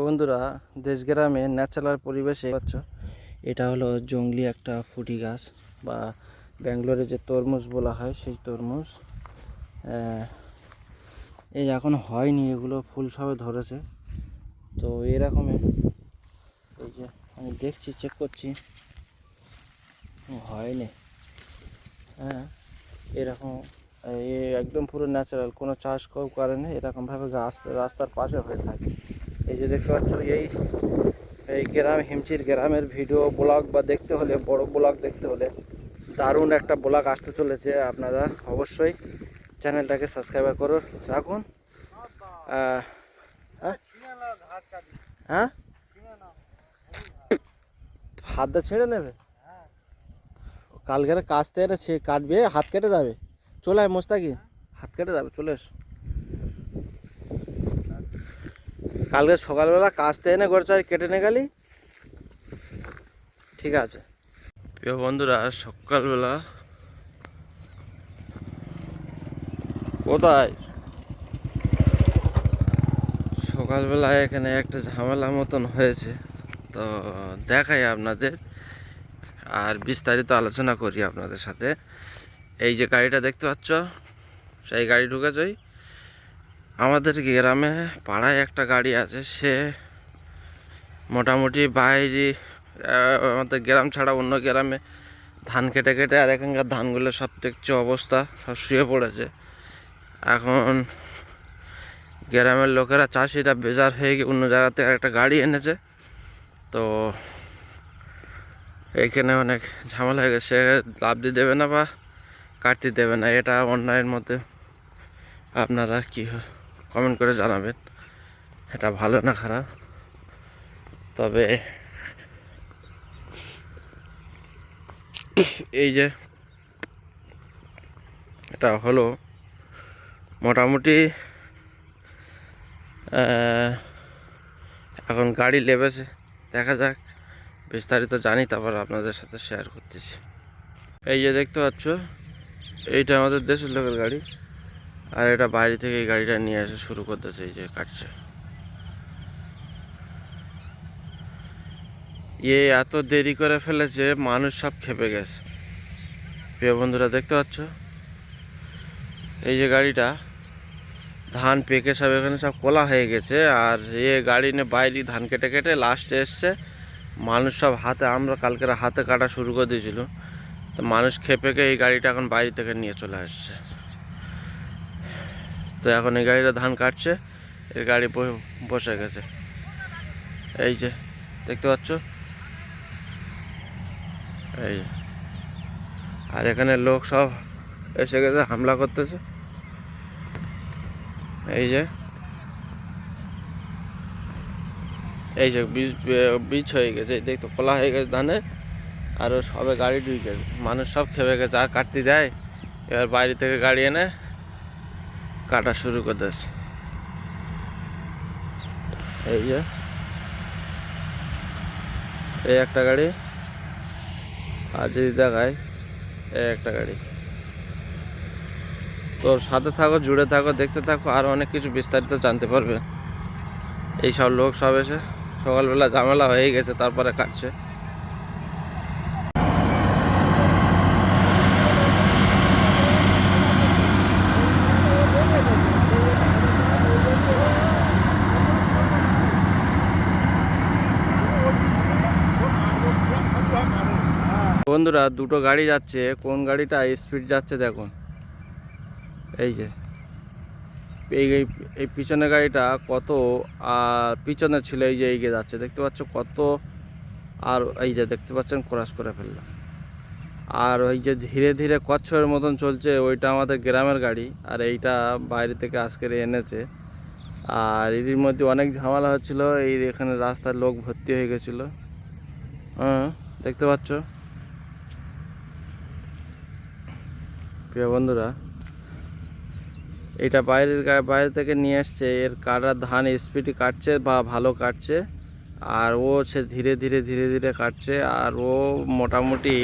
বন্ধুরা, দেশ গ্রামে ন্যাচারাল পরিবেশে পাচ্ছ, এটা হলো জংলি একটা ফুটি গাছ বা ব্যাঙ্গালোরে যে তরমুজ বলা হয় সেই তরমুজ। এই এখন হয়নি, এগুলো ফুল সবে ধরেছে। তো এরকমের এই যে আমি দেখছি, চেক করছি, হয়নি। হ্যাঁ, এরকম একদম পুরো ন্যাচারাল, কোনো চাষ করে না, এরকমভাবে গাছ রাস্তার পাশে হয়ে থাকে। এই যে দেখতে পাচ্ছ, এই গ্রাম হিমচির গ্রামের ভিডিও ব্লগ বা দেখতে হলে, বড় ব্লগ দেখতে হলে, দারুণ একটা ব্লগ আসতে চলেছে। আপনারা অবশ্যই চ্যানেলটাকে সাবস্ক্রাইব করুন, রাখুন। হ্যাঁ, হ্যাঁ, হাত দিয়ে ছেড়ে নেবে, কালকের কাজতে এনে কাটবে, হাত কেটে যাবে। চলে আয় মোস্তাকি, হাত কেটে যাবে, চলে এস। কালকে সকালবেলা কাজতে এনে গড়ে কেটে নে গেলি, ঠিক আছে। প্রিয় বন্ধুরা, সকালবেলা কোথায়, সকালবেলায় এখানে একটা ঝামেলা মতন হয়েছে, তো দেখাই আপনাদের আর বিস্তারিত আলোচনা করি আপনাদের সাথে। এই যে গাড়িটা দেখতে পাচ্ছ, সেই গাড়ি ঢুকেছে। আমাদের গ্রামে পাড়ায় একটা গাড়ি আছে, সে মোটামুটি বাইরে আমাদের গ্রাম ছাড়া অন্য গ্রামে ধান কেটে কেটে, আর এখানকার ধানগুলো সব দেখছে অবস্থা, সব শুয়ে পড়েছে। এখন গ্রামের লোকেরা, চাষিরা বেজার হয়ে গিয়ে অন্য জায়গা থেকে একটা গাড়ি এনেছে। তো এইখানে অনেক ঝামেলা হয়ে গেছে, লাভ দিয়ে দেবে না বা কাটতে দেবে না। এটা অন্যায়ের মধ্যে আপনারা কি কমেন্ট করে জানাবেন, এটা ভালো না খারাপ। তবে এই যে এটা হলো মোটামুটি এখন গাড়ি লেবেছে, দেখা যাক, বিস্তারিত জানি, তারপর আপনাদের সাথে শেয়ার করতেছি। এই যে দেখতে পাচ্ছ, এইটা আমাদের দেশের লোকের গাড়ি, আর এটা বাইরে থেকে এই গাড়িটা নিয়ে আসা শুরু করতেছে। এই যে কাটছে, এত দেরি করে ফেলেছে, মানুষ সব খেপে গেছে। প্রিয় বন্ধুরা, দেখতে পাচ্ছ এই যে গাড়িটা, ধান পেকে সব এখানে সব কোলা হয়ে গেছে, আর গাড়ি নিয়ে বাইরে ধান কেটে কেটে লাস্টে এসছে। মানুষ সব হাতে, আমরা কালকের হাতে কাটা শুরু করে দিয়েছিল, তো মানুষ খেপে গিয়ে এই গাড়িটা এখন বাইরে থেকে নিয়ে চলে আসছে। তো এখন এই গাড়িটা ধান কাটছে, এই গাড়ি বসে গেছে। এই যে দেখতে পাচ্ছ, এই আর এখানে লোক সব এসে গেছে, হামলা করতেছে। এই যে বীজ হয়ে গেছে, দেখতো খোলা হয়ে গেছে ধানে, আর সবে গাড়ি ঢুকে গেছে, মানুষ সব খেপে গেছে, আর কাটতে দেয়। এবার বাইরে থেকে গাড়ি এনে কাটা শুরু করতেছে। এই যে এই একটা গাড়ি, আর যদি দেখায় এই একটা গাড়ি। তো সাথে থাকো, জুড়ে থাকো, দেখতে থাকো, আর অনেক কিছু বিস্তারিত জানতে পারবে। এই সব লোক সব এসে সকালবেলা ঝামেলা হয়ে গেছে, তারপরে কাটছে। বন্ধুরা, দুটো গাড়ি যাচ্ছে, কোন গাড়িটা স্পিড যাচ্ছে দেখুন। এই যে এই এই পিছনের গাড়িটা কত, আর পিছনে ছিল এই যে এইগে যাচ্ছে, দেখতে পাচ্ছ কত। আর এই যে দেখতে পাচ্ছেন ক্রস করে ফেললাম। আর ওই যে ধীরে ধীরে কচ্ছপের মতন চলছে, ওইটা আমাদের গ্রামের গাড়ি, আর এইটা বাইরে থেকে আজকের এনেছে। আর এর মধ্যে অনেক ঝামেলা হচ্ছিল, এই এখানে রাস্তার লোক ভর্তি হয়ে গেছিলো। হ্যাঁ, দেখতে পাচ্ছ প্রিয় বন্ধুরা, এটা বাইরে থেকে নিয়ে আসছে, এর কাটার ধান স্পিডে কাটছে বা ভালো কাটছে, আর ও সে ধীরে ধীরে ধীরে ধীরে কাটছে। আর ও মোটামুটি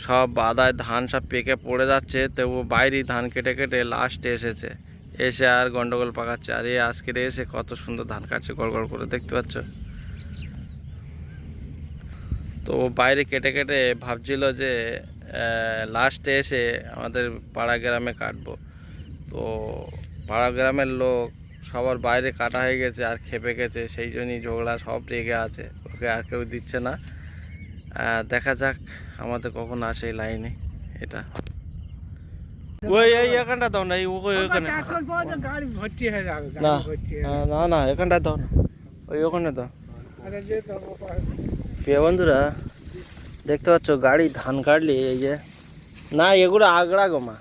সব বাদায় ধান সব পেকে পড়ে যাচ্ছে, তো ও বাইরে ধান কেটে কেটে লাস্টে এসেছে। এসে আর গন্ডগোল পাকাচ্ছে। আর এই আজকের এসে কত সুন্দর ধান কাটছে গড় গড় করে, দেখতে পাচ্ছ। তো বাইরে কেটে কেটে ভাবছিল যে লাস্টে এসে আমাদের পাড়া গ্রামে কাটবো। তো পাড়া গ্রামের লোক সবার বাইরে কাটা হয়ে গেছে আর খেপে গেছে, সেই জন্যই ঝগড়া, সব রেগে আছে, ওকে আর কেউ দিচ্ছে না। দেখা যাক আমাদের কখন আসে এই লাইনে। এটা ওই এই এখানটা দাও না, ওইখানে না না না, এখানটা দাও না, ওই ওখানে দাও। প্রিয় বন্ধুরা দেখতে পাচ্ছ গাড়ি ধান কাটলি, এই যে না এগুলো আগড়া গোমা,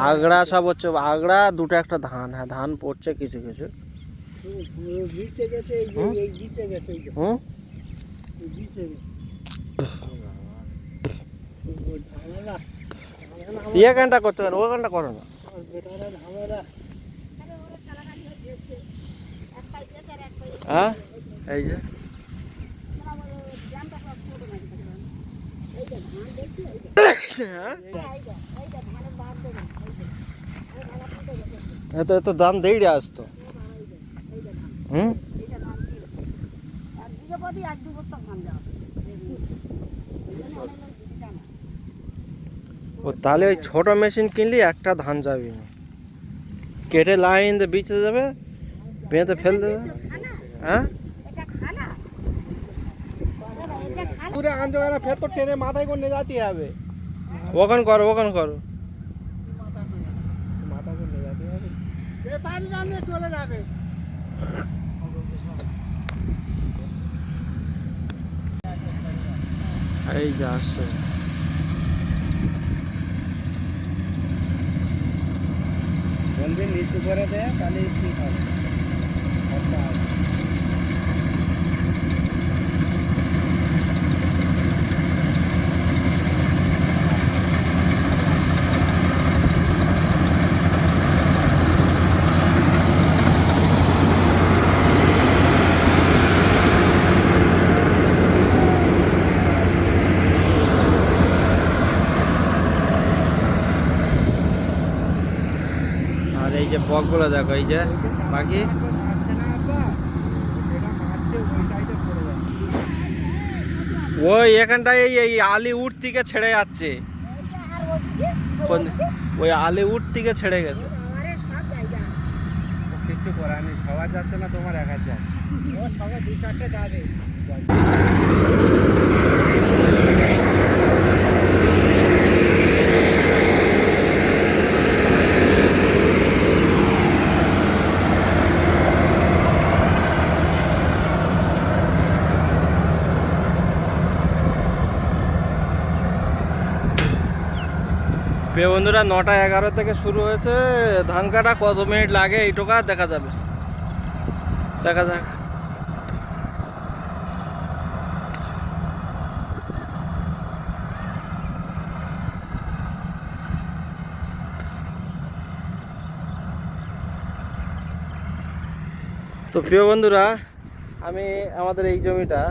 আগড়া সব হচ্ছে আগড়া, দুটো একটা ধান। হ্যাঁ ধান পড়ছে কিছু কিছু। এখানটা করতে পারো, ওখানটা করো না। হ্যাঁ এই যে এত দাম দেই রে আজ তো। ও তাহলে ওই ছোট মেশিন কিনলি একটা ধান যাবি না, কেটে লাইন দিয়ে বিচে যাবে, বেঁধে ফেল দেবে। হ্যাঁ ফের তো ট্রেনে মাথায় করে নিয়ে যেতে হবে। ওখান করো, ওখান করো, মাথা করে নিয়ে যেতে হবে, চলে যাবে। এই যে আসছে, বলবি নিচু করে দে, তাহলে ঠিক হবে। আর এই যে বকগুলো দেখো, এই যে বাকি ওই এখানটায় এই আলি উঠ থেকে ছেড়ে যাচ্ছে, ওই আলি উঠ থেকে ছেড়ে গেছে। কিছু করার নেই, সবার যাচ্ছে না, তোমার একা যায়, ও সবাই দু চারটে যাবে। প্রিয় বন্ধুরা 9টা 11 থেকে শুরু হয়েছে ধান কাটা, কত মিনিট লাগে এইটুকু দেখা যাবে, দেখা যাক। তো প্রিয় বন্ধুরা আমি আমাদের এই জমিটা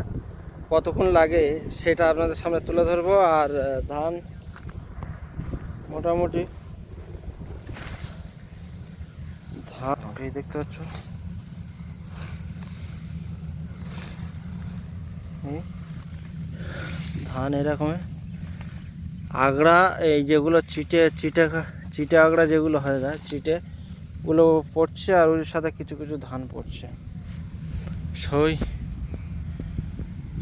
কতক্ষণ লাগে সেটা আপনাদের সামনে তুলে ধরবো। আর ধান মোটামুটি ধান এই দেখতে পাচ্ছ, ধান এরকম আগড়া, এই যেগুলো চিটে চিটে চিটে আগড়া যেগুলো হয় না, চিটে গুলো পড়ছে, আর ওর সাথে কিছু কিছু ধান পড়ছে। সই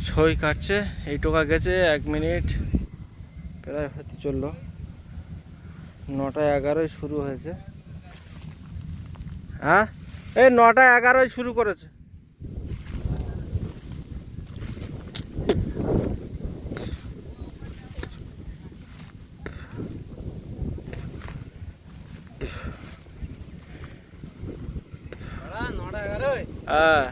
সই কাটছে, এই টোকা গেছে 1 মিনিট প্রায় হতে চললো। 9টা 11 শুরু হয়েছে। হ্যাঁ এই 9টা 11 শুরু করেছে। হ্যাঁ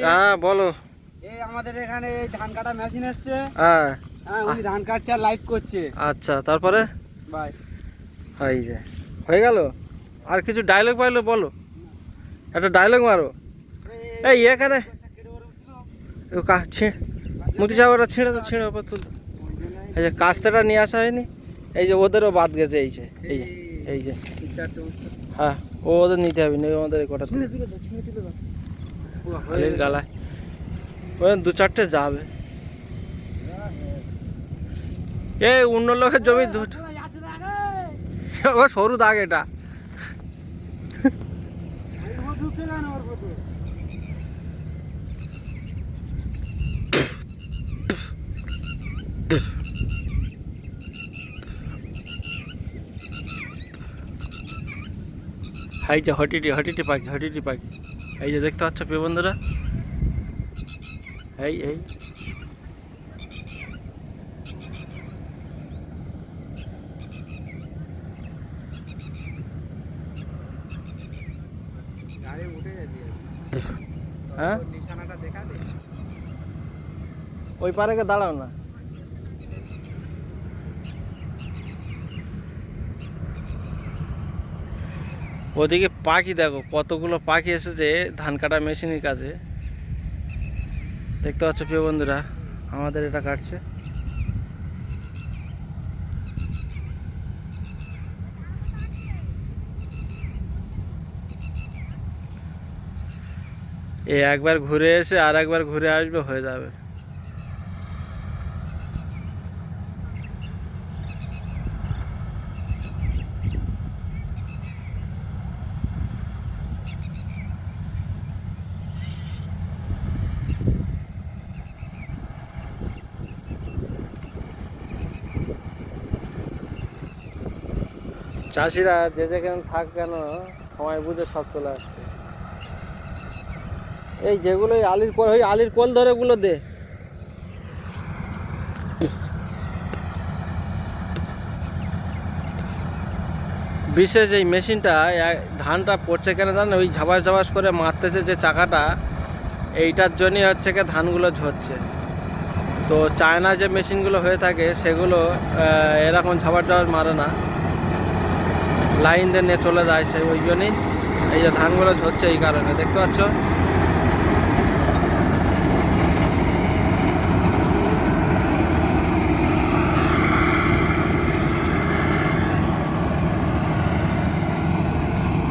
হ্যাঁ বলো। এই আমাদের এখানে এই ধান কাটা মেশিন এসছে, হ্যাঁ হ্যাঁ উনি ধান কাটছে আর লাইভ করছে। আচ্ছা তারপরে বাই, এই যে হয়ে গেল। আর কিছু ডায়লগ পাইলো বলো, একটা ডায়লগ মারো। এই এখানে মুক্তি সাহেবটা ছিঁড়ে তো, ছিঁড়ে তুলতে এই যে কাস্তেটা নিয়ে আসা হয়নি, এই যে ওদেরও বাদ গেছে, এই যে এই যে হ্যাঁ, ও ওদের নিতে হবে না, আমাদের কটা আলির গালায় ওই 2-4টে যাবে। এই অন্য লোকের জমি ও সরু দাগ এটা। এই যে হটিটি পাখি এই যে দেখতে পাচ্ছ প্রিয় বন্ধুরা, এই হ্যাঁ, ওই পারে গিয়ে দাঁড়াও না। ওদিকে পাখি দেখো, কতগুলো পাখি এসেছে ধান কাটা মেশিনের কাছে, দেখতে পাচ্ছ প্রিয় বন্ধুরা, আমাদের এটা কাটছে। একবার ঘুরে এসে আর একবার ঘুরে আসবে, হয়ে যাবে। চাষিরা যে যেখানে থাক কেন সময় বুঝে সব চলে আসছে। এই যেগুলো ওই আলির কোল ধরে গুলো দে। বিশেষ এই মেশিনটা ধানটা পড়ছে কেন জানো, ওই ঝাবাস করে মারতেছে যে চাকাটা, এইটার জন্যই হচ্ছে কি ধানগুলো ঝরছে। তো চায়না যে মেশিনগুলো হয়ে থাকে সেগুলো এরকম ঝাবাস মারে না, লাইন দিয়ে নিয়ে চলে যায়, সেই ওই জন্যই এই যে ধানগুলো ঝরছে, এই কারণে দেখতে পাচ্ছ।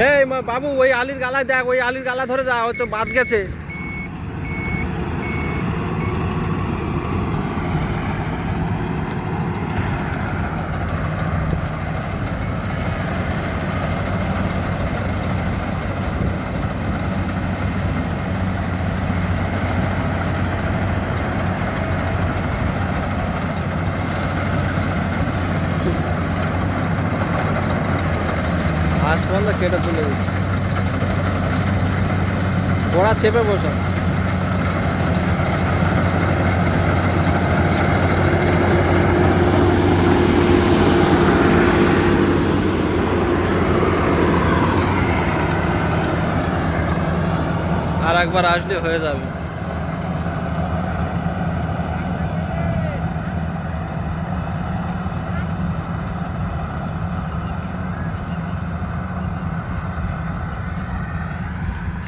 এই বাবু, ওই আলির গালায় দেখ, ওই আলির গালা ধরে যা, হয়তো বাদ গেছে। আজ পর্যন্ত কেটে তুলে দিচ্ছে, ওরা চেপে বসে। আর একবার আসলে হয়ে যাবে।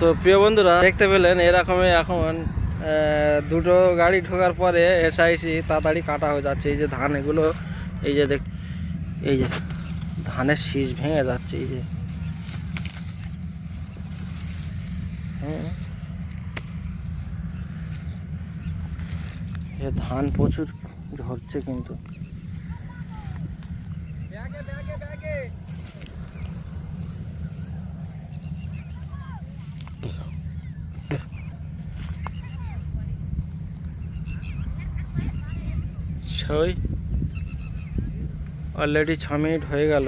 তো প্রিয় বন্ধুরা, দেখতে পেলেন এরকমই এখন দুটো গাড়ি ঢোকার পরে এসআইসি তাড়াতাড়ি কাটা হয়ে যাচ্ছে। এই যে ধান, এগুলো এই যে এই যে ধানের শীষ ভেঙে যাচ্ছে, এই যে ধান প্রচুর ঝরছে কিন্তু। ছয় অলরেডি 6 মিনিট হয়ে গেল।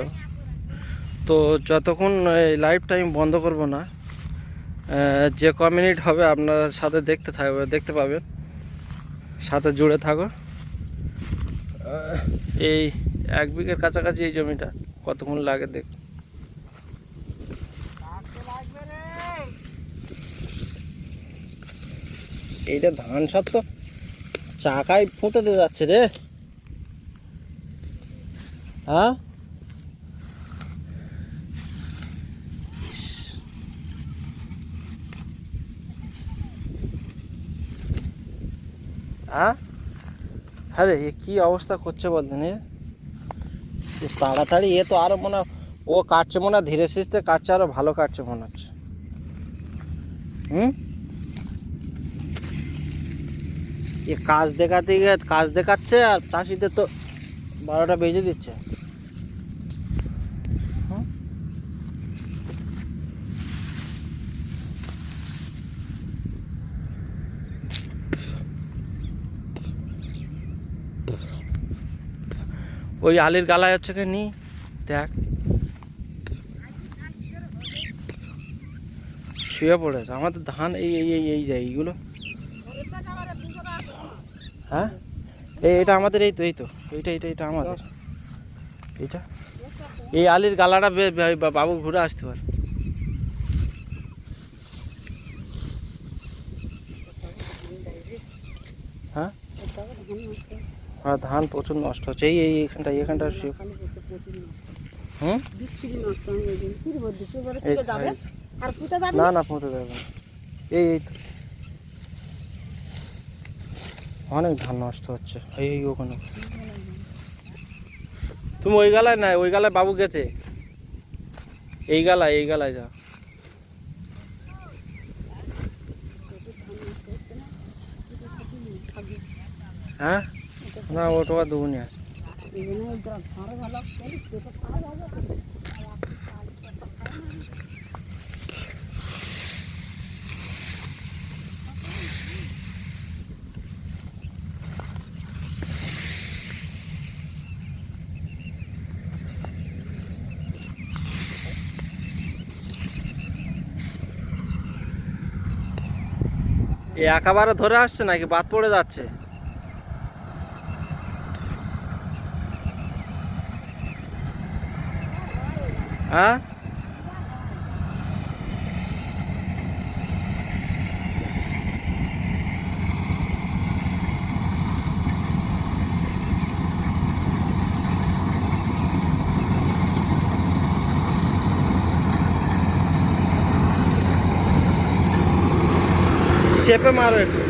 তো যতক্ষণ এই লাইভ টাইম বন্ধ করব না, যে ক মিনিট হবে আপনার সাথে দেখতে পাবেন, সাথে জুড়ে থাকো। এই 1 বিঘের কাছাকাছি এই জমিটা, কতক্ষণ লাগে দেখ। এইটা ধান সব তো চাকায় ফুটতে যাচ্ছে রে। হ্যাঁ, হ্যাঁ, আরে এ কি অবস্থা করছে বলতেন এ তাড়াতাড়ি এ তো আরো মনে হয় ও কাটছে মনে হয় ধীরে সুস্থে কাটছে আরো ভালো কাটছে মনে হচ্ছে হুম এ কাজ দেখাচ্ছে আর চাষিদের তো 12টা বেজে দিচ্ছে হুম? ওই আলির গালায় হচ্ছে কি নি দেখ শুয়ে পড়েছে আমাদের ধান এই যায় এইগুলো হ্যাঁ এটা আমাদের এই তো এটা আমাদের এইটা এই আলির গালাটা বাবু ঘুরে আসতে পারে হ্যাঁ হ্যাঁ ধান প্রচুর নষ্ট হচ্ছে এইখানটা শুয়ে হুম না পুঁতে দেবে না এই তো অনেক ধান নষ্ট হচ্ছে এই ওখানে তুমি ওই গালায় না ওই গালায় বাবু গেছে এই গালায় যা হ্যাঁ না ওটা দেবো নি আছে একেবারে ধরে আসছে নাকি বাদ পড়ে যাচ্ছে হ্যাঁ চেপে মারো একটু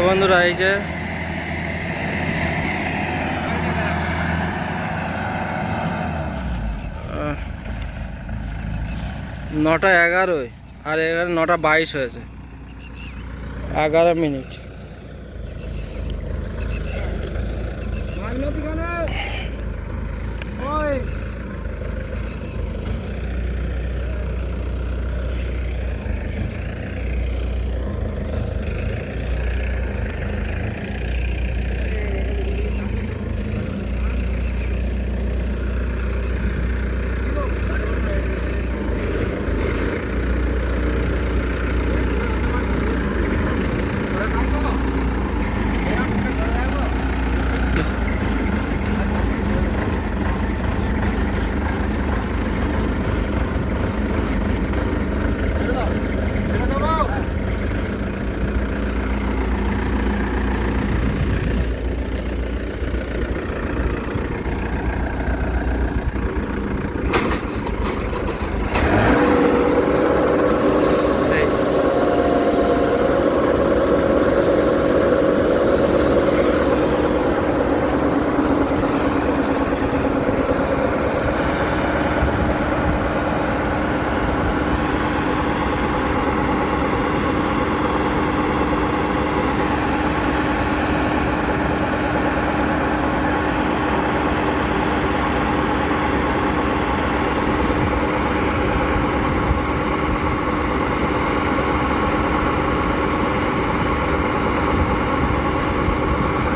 বন্ধুরা এই যে নটা 11 আর 9টা 22 হয়েছে 11 মিনিট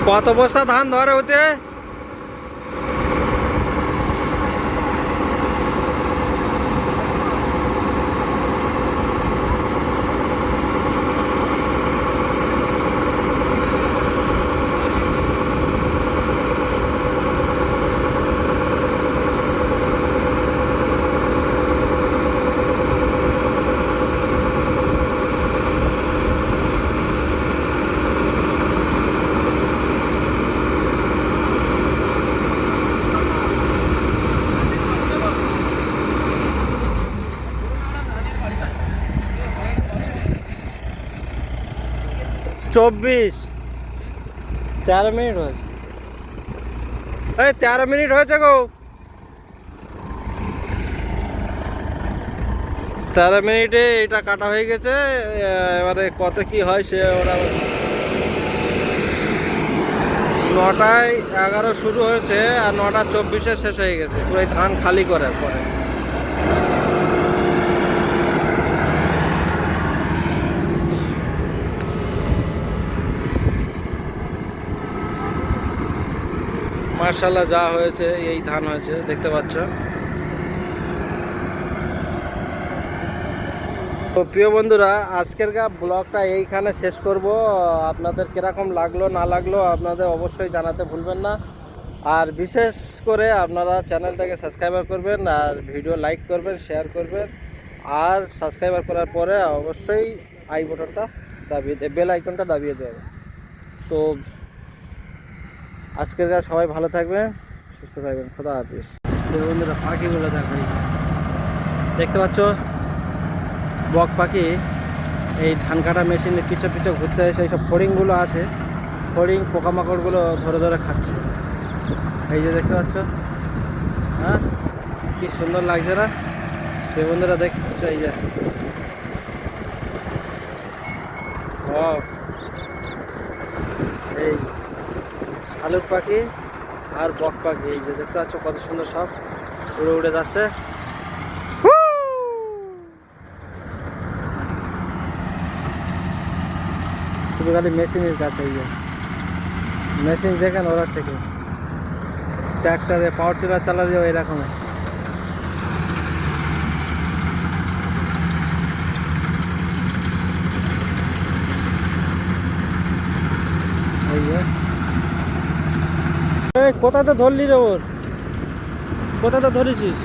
কত বস্তা ধান ধরে হতে 24 13 মিনিট হয়েছে। এই 13 মিনিট হয়েছে গো। 13 মিনিটে এটা কাটা হয়ে গেছে। এবারে কত কি হয় সে ওরা 9টায় 11 শুরু হয়েছে আর 9টা 24-এ শেষ হয়ে গেছে। পুরো এই ধান খালি করার পরে মার্শাল্লাহ যা হয়েছে এই ধান হয়েছে দেখতে পাচ্ছ। তো প্রিয় বন্ধুরা, আজকের ব্লগটা এইখানে শেষ করব। আপনাদের কিরকম লাগলো না লাগলো আপনাদের অবশ্যই জানাতে ভুলবেন না। আর বিশেষ করে আপনারা চ্যানেলটাকে সাবস্ক্রাইবার করবেন আর ভিডিও লাইক করবেন, শেয়ার করবেন। আর সাবস্ক্রাইবার করার পরে অবশ্যই আই বাটনটা দাবিয়ে বেল আইকনটা দাবিয়ে দেবেন। তো আজকের সবাই ভালো থাকবেন, সুস্থ থাকবেন। খোদা হাফিজ। তো বন্ধুরা, পাখিগুলো দেখতে পাচ্ছ, বক পাখি এই ধান কাটা মেশিনের পিছু পিছু ঘুরতে এসে এইসব ফড়িংগুলো আছে, ফড়িং পোকামাকড়গুলো ধরে ধরে খাচ্ছে। এই যে দেখতে পাচ্ছ, হ্যাঁ কি সুন্দর লাগছে না? এই বন্ধুরা দেখতে পাচ্ছ, এই যে এই শালুক পাখি আর বক পাখি, এই যে দেখতে পাচ্ছ কত সুন্দর সব উড়ে উড়ে যাচ্ছে। শুধু খালি মেশিনের কাছে, এই যে মেশিন যেখানে ওরা শেখে। ট্র্যাক্টরে পাওয়ার টিলার চালালেও এরকম। কোথাতে ধরলি রে ওর? কোথাতে ধরেছিস?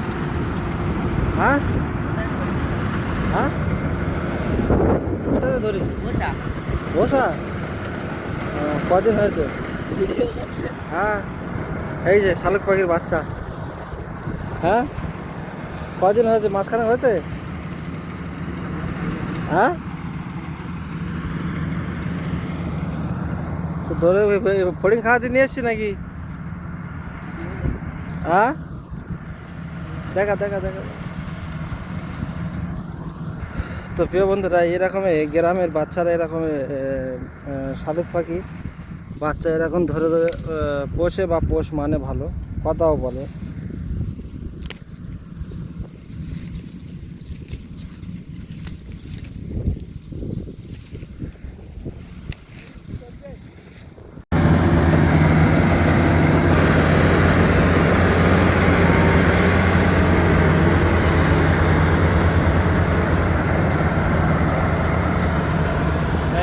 হ্যাঁ হ্যাঁ, কোথাতে ধরেছিস? বসা কদিন হয়েছে? হ্যাঁ, এই যে শালুক পাখির বাচ্চা। হ্যাঁ, কদিন হয়েছে? মাঝখানে হয়েছে? হ্যাঁ, ধরে ফড়িং খাওয়াতে নিয়ে এসছি নাকি? হ্যাঁ, দেখা দেখা দেখা। তো প্রিয় বন্ধুরা, এরকমই গ্রামের বাচ্চারা এরকম শালুক পাখি বাচ্চা এরকম ধরে ধরে পোষে, বা পোষ মানে ভালো, কথাও বলে।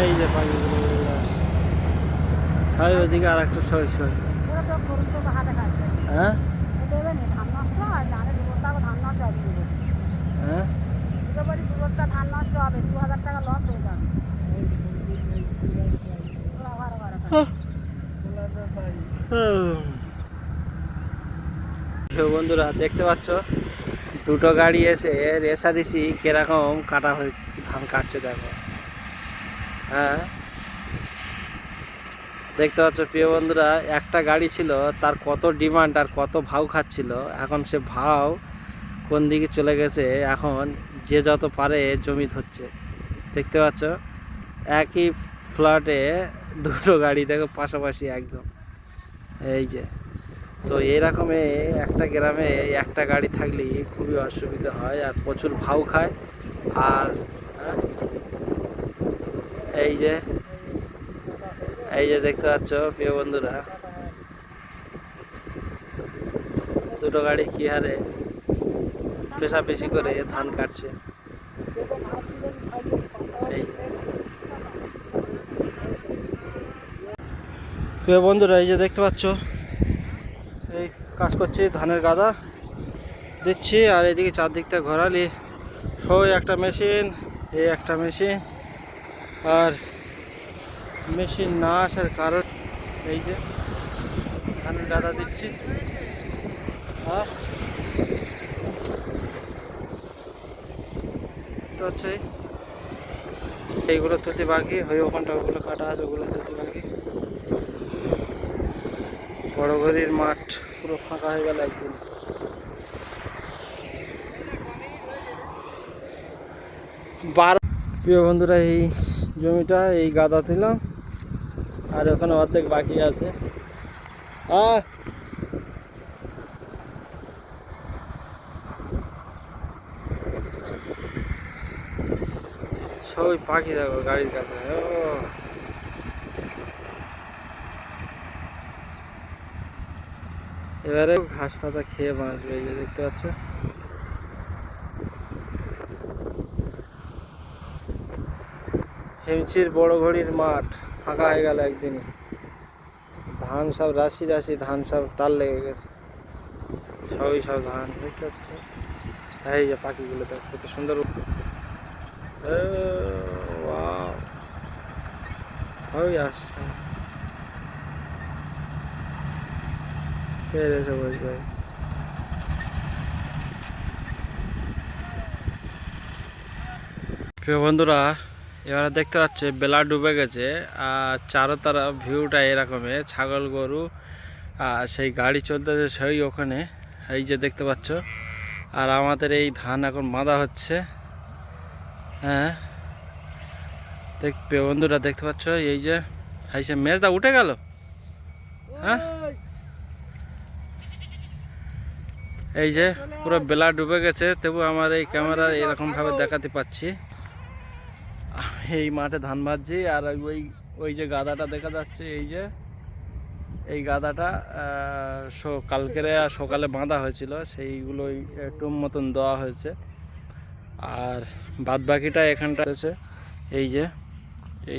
এই যে পাখিগুলো হয়, ওইদিকে আর একটা সই সই। হ্যাঁ হ্যাঁ, বন্ধুরা দেখতে পাচ্ছ, দুটো গাড়ি এসে রেসারেসি কিরকম কাটা হয়ে ধান কাটছে দেখো। হ্যাঁ, দেখতে পাচ্ছ প্রিয় বন্ধুরা, একটা গাড়ি ছিল, তার কত ডিমান্ড আর কত ভাও খাচ্ছিল। এখন সে ভাও কোন দিকে চলে গেছে, এখন যে যত পারে জমি ধরছে। দেখতে পাচ্ছ, একই ফ্ল্যাটে দুটো গাড়ি দেখো পাশাপাশি একদম। এই যে, তো এরকমই একটা গ্রামে একটা গাড়ি থাকলে খুবই অসুবিধা হয় আর প্রচুর ভাও খায়। আর এই যে দেখতে পাচ্ছ প্রিয় বন্ধুরা, দুটো গাড়ি কি হারে পেশাপেশি করে ধান কাটছে। এই প্রিয় বন্ধুরা, এই যে দেখতে পাচ্ছ, এই কাজ করছি, ধানের গাদা দিচ্ছি। আর এদিকে চারদিক থেকে ঘোরালি সই একটা মেশিন, এই একটা মেশিন। আর মেশিন না আসার কারণ এই যে ধানের গাদা দিচ্ছি। হচ্ছে এইগুলো তুলতে বাকি, হয়ে ওখানটা ওগুলো কাটা আছে, ওগুলো তুলতে বাকি। বড় ঘড়ির মাঠ পুরো ফাঁকা হয়ে গেল একদিন। প্রিয় বন্ধুরা, এই জমিটা এই গাদা দিলাম, আর ওখানে অর্ধেক বাকি আছে। সবই পাখি দেখো গাড়ির কাছে। এবারে ঘাস পাতা খেয়ে বাঁচবে, এই যে দেখতে পাচ্ছ। হিমচির বড় ঘড়ির মাঠ ফাঁকা হয়ে গেল একদিনই। ধান সব রাশি রাশি ধান সব টাল লেগে গেছে, সবই সব ধান দেখতে পাচ্ছ। এই যে পাখিগুলো দেখ কত সুন্দর। ওই আসছে বসবে। প্রিয় বন্ধুরা, এবারে দেখতে পাচ্ছি বেলা ডুবে গেছে, আর চারোতারা ভিউটা এরকমের, ছাগল গরু আর সেই গাড়ি চলতেছে সেই ওখানে, এই যে দেখতে পাচ্ছ। আর আমাদের এই ধান এখন বাঁধা হচ্ছে। হ্যাঁ প্রিয় বন্ধুরা, দেখতে পাচ্ছ এই যে হাইসে মেজদা উঠে গেল। হ্যাঁ এই যে পুরো বেলা ডুবে গেছে, তবু আমার এই ক্যামেরা এরকম ভাবে দেখাতে পাচ্ছি। এই মাঠে ধান ভাজছি, আর ওই ওই যে গাদাটা দেখা যাচ্ছে, এই গাদাটা কালকের সকালে বাঁধা হয়েছিল, সেইগুলোই টুম মতন দেওয়া হয়েছে। আর বাদ বাকিটা এখানটা আছে, এই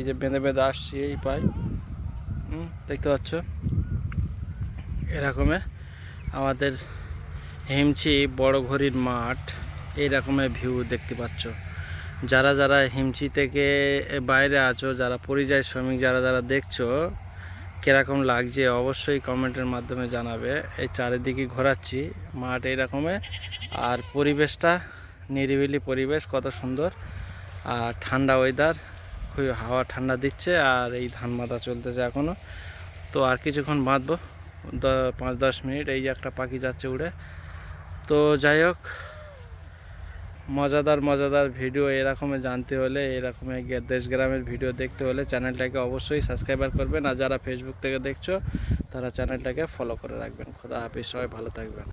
যে বেঁধে বেঁধে আসছি এই পাই, দেখতে পাচ্ছ। এরকমে আমাদের হিমচি বড় ঘড়ির মাঠ এই রকমের ভিউ দেখতে পাচ্ছ। যারা যারা হিমচি থেকে বাইরে আছো, যারা পরিযায়ী শ্রমিক, যারা যারা দেখছো, কীরকম লাগছে অবশ্যই কমেন্টের মাধ্যমে জানাবে। এই চারিদিকে ঘোরাচ্ছি মাঠ এইরকমের, আর পরিবেশটা নিরিবিলি পরিবেশ, কত সুন্দর। আর ঠান্ডা ওয়েদার, খুবই হাওয়া ঠান্ডা দিচ্ছে, আর এই ধান বাঁধা চলতেছে এখনও। তো আর কিছুক্ষণ বাঁধবো, 5-10 মিনিট। এই যে একটা পাখি যাচ্ছে উড়ে। তো যাই হোক, মজাদার ভিডিও এরকমের জানতে হলে, এরকমের দেশ গ্রামের ভিডিও দেখতে হলে চ্যানেলটাকে অবশ্যই সাবস্ক্রাইবার করবেন। আর যারা ফেসবুক থেকে দেখছো, তারা চ্যানেলটাকে ফলো করে রাখবেন। খোদা হাফেজ, সবাই ভালো থাকবেন।